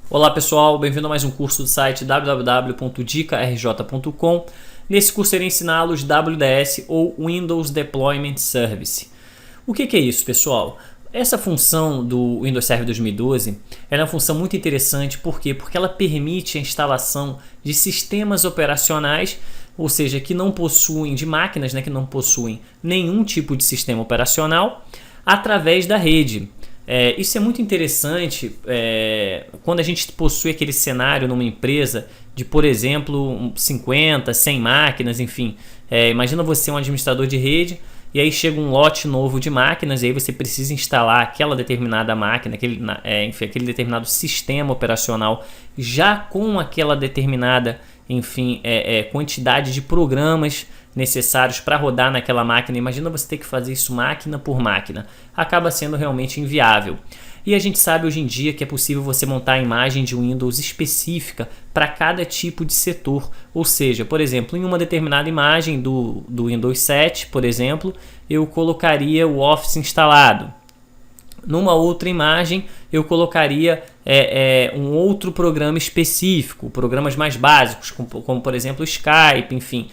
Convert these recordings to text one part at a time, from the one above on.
Olá pessoal, bem-vindo a mais um curso do site www.dicarj.com. Nesse curso eu irei ensiná-los WDS ou Windows Deployment Service. O que é isso, pessoal? Essa função do Windows Server 2012 é uma função muito interessante. Por quê? Porque ela permite a instalação de sistemas operacionais, ou seja, que não possuem, de máquinas, que não possuem nenhum tipo de sistema operacional, através da rede. Isso é muito interessante quando a gente possui aquele cenário numa empresa de, por exemplo, 50, 100 máquinas, enfim. Imagina você um administrador de rede e aí chega um lote novo de máquinas e aí você precisa instalar aquela determinada máquina, aquele determinado sistema operacional já com aquela determinada quantidade de programas necessários para rodar naquela máquina. Imagina você ter que fazer isso máquina por máquina. Acaba sendo realmente inviável. E a gente sabe hoje em dia que é possível você montar a imagem de Windows específica para cada tipo de setor. Ou seja, por exemplo, em uma determinada imagem do Windows 7, por exemplo, eu colocaria o Office instalado. Numa outra imagem eu colocaria um outro programa específico, programas mais básicos, como por exemplo o Skype, enfim.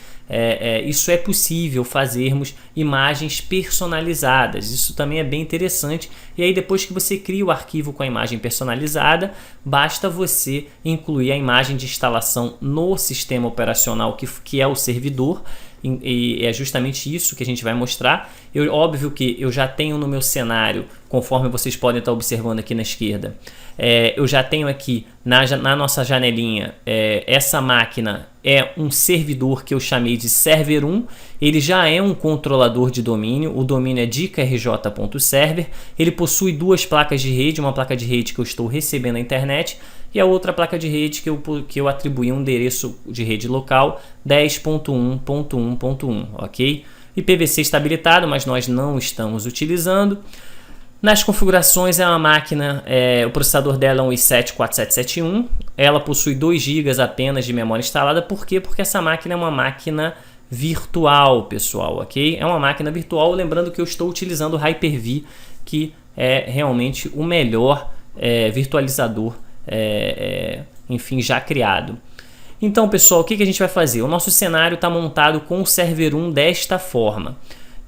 Isso é possível fazermos imagens personalizadas, isso também é bem interessante. E aí depois que você cria o arquivo com a imagem personalizada, basta você incluir a imagem de instalação no sistema operacional que é o servidor. E é justamente isso que a gente vai mostrar. Óbvio que eu já tenho no meu cenário, conforme vocês podem estar observando aqui na esquerda, eu já tenho aqui na nossa janelinha, essa máquina é um servidor que eu chamei de Server 1. Ele já é um controlador de domínio, o domínio é dicarj.server. Ele possui duas placas de rede, uma placa de rede que eu estou recebendo a internet e a outra placa de rede que eu atribuí um endereço de rede local 10.1.1.1, ok? IPv6 está habilitado, mas nós não estamos utilizando. Nas configurações é uma máquina, o processador dela é um i7-4771, ela possui 2 GB apenas de memória instalada. Por quê? Porque essa máquina é uma máquina virtual, pessoal, ok? É uma máquina virtual, lembrando que eu estou utilizando o Hyper-V, que é realmente o melhor virtualizador, já criado. Então, pessoal, o que a gente vai fazer? O nosso cenário está montado com o Server 1 desta forma.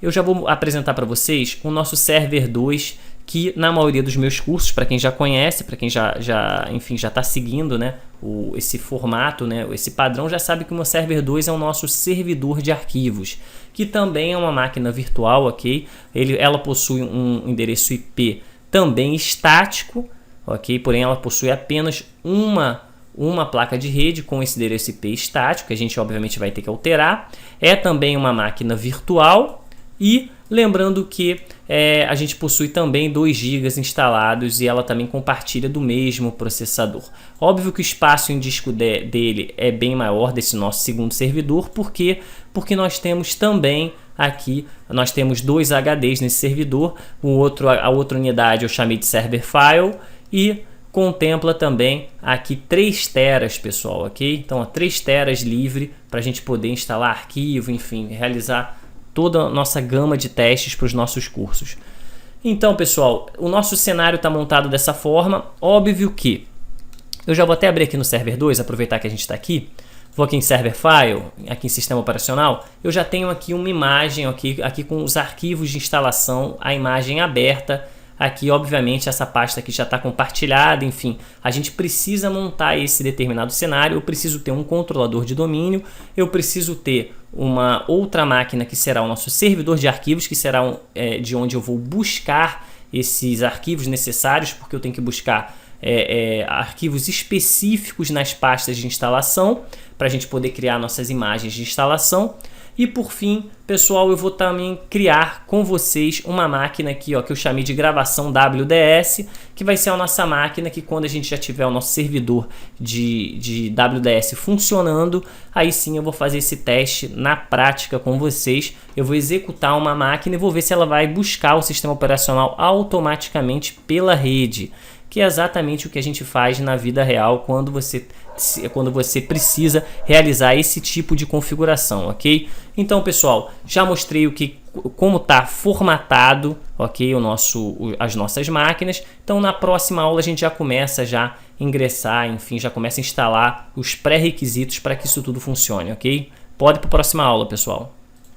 Eu já vou apresentar para vocês o nosso Server 2, que na maioria dos meus cursos, para quem já conhece, para quem já está seguindo, esse formato, esse padrão, já sabe que o meu Server 2 é o nosso servidor de arquivos, que também é uma máquina virtual, ok? Ela possui um endereço IP também estático, ok? Porém, ela possui apenas uma placa de rede com esse endereço IP estático, que a gente obviamente vai ter que alterar. É também uma máquina virtual. E lembrando que a gente possui também 2 GB instalados e ela também compartilha do mesmo processador. Óbvio que o espaço em disco dele é bem maior, desse nosso segundo servidor. Por quê? Porque nós temos também aqui, nós temos 2 HDs nesse servidor. A outra unidade eu chamei de Server File e contempla também aqui 3 teras, pessoal, ok? Então, 3 teras livre para a gente poder instalar arquivo, enfim, realizar toda a nossa gama de testes para os nossos cursos. Então, pessoal, o nosso cenário está montado dessa forma. Óbvio que eu já vou até abrir aqui no Server 2, aproveitar que a gente está aqui. Vou aqui em Server File, aqui em Sistema Operacional. Eu já tenho aqui uma imagem aqui com os arquivos de instalação, a imagem aberta. Aqui, obviamente, essa pasta aqui já está compartilhada, enfim. A gente precisa montar esse determinado cenário. Eu preciso ter um controlador de domínio. Eu preciso ter uma outra máquina que será o nosso servidor de arquivos, que será de onde eu vou buscar esses arquivos necessários, porque eu tenho que buscar arquivos específicos nas pastas de instalação, para a gente poder criar nossas imagens de instalação. E por fim, pessoal, eu vou também criar com vocês uma máquina aqui, que eu chamei de gravação WDS, que vai ser a nossa máquina que, quando a gente já tiver o nosso servidor de WDS funcionando, aí sim eu vou fazer esse teste na prática com vocês. Eu vou executar uma máquina e vou ver se ela vai buscar o sistema operacional automaticamente pela rede, que é exatamente o que a gente faz na vida real quando você precisa realizar esse tipo de configuração, ok? Então, pessoal, já mostrei como está formatado, ok, as nossas máquinas. Então, na próxima aula a gente já começa a ingressar, enfim, já começa a instalar os pré-requisitos para que isso tudo funcione, ok? Pode ir para a próxima aula, pessoal.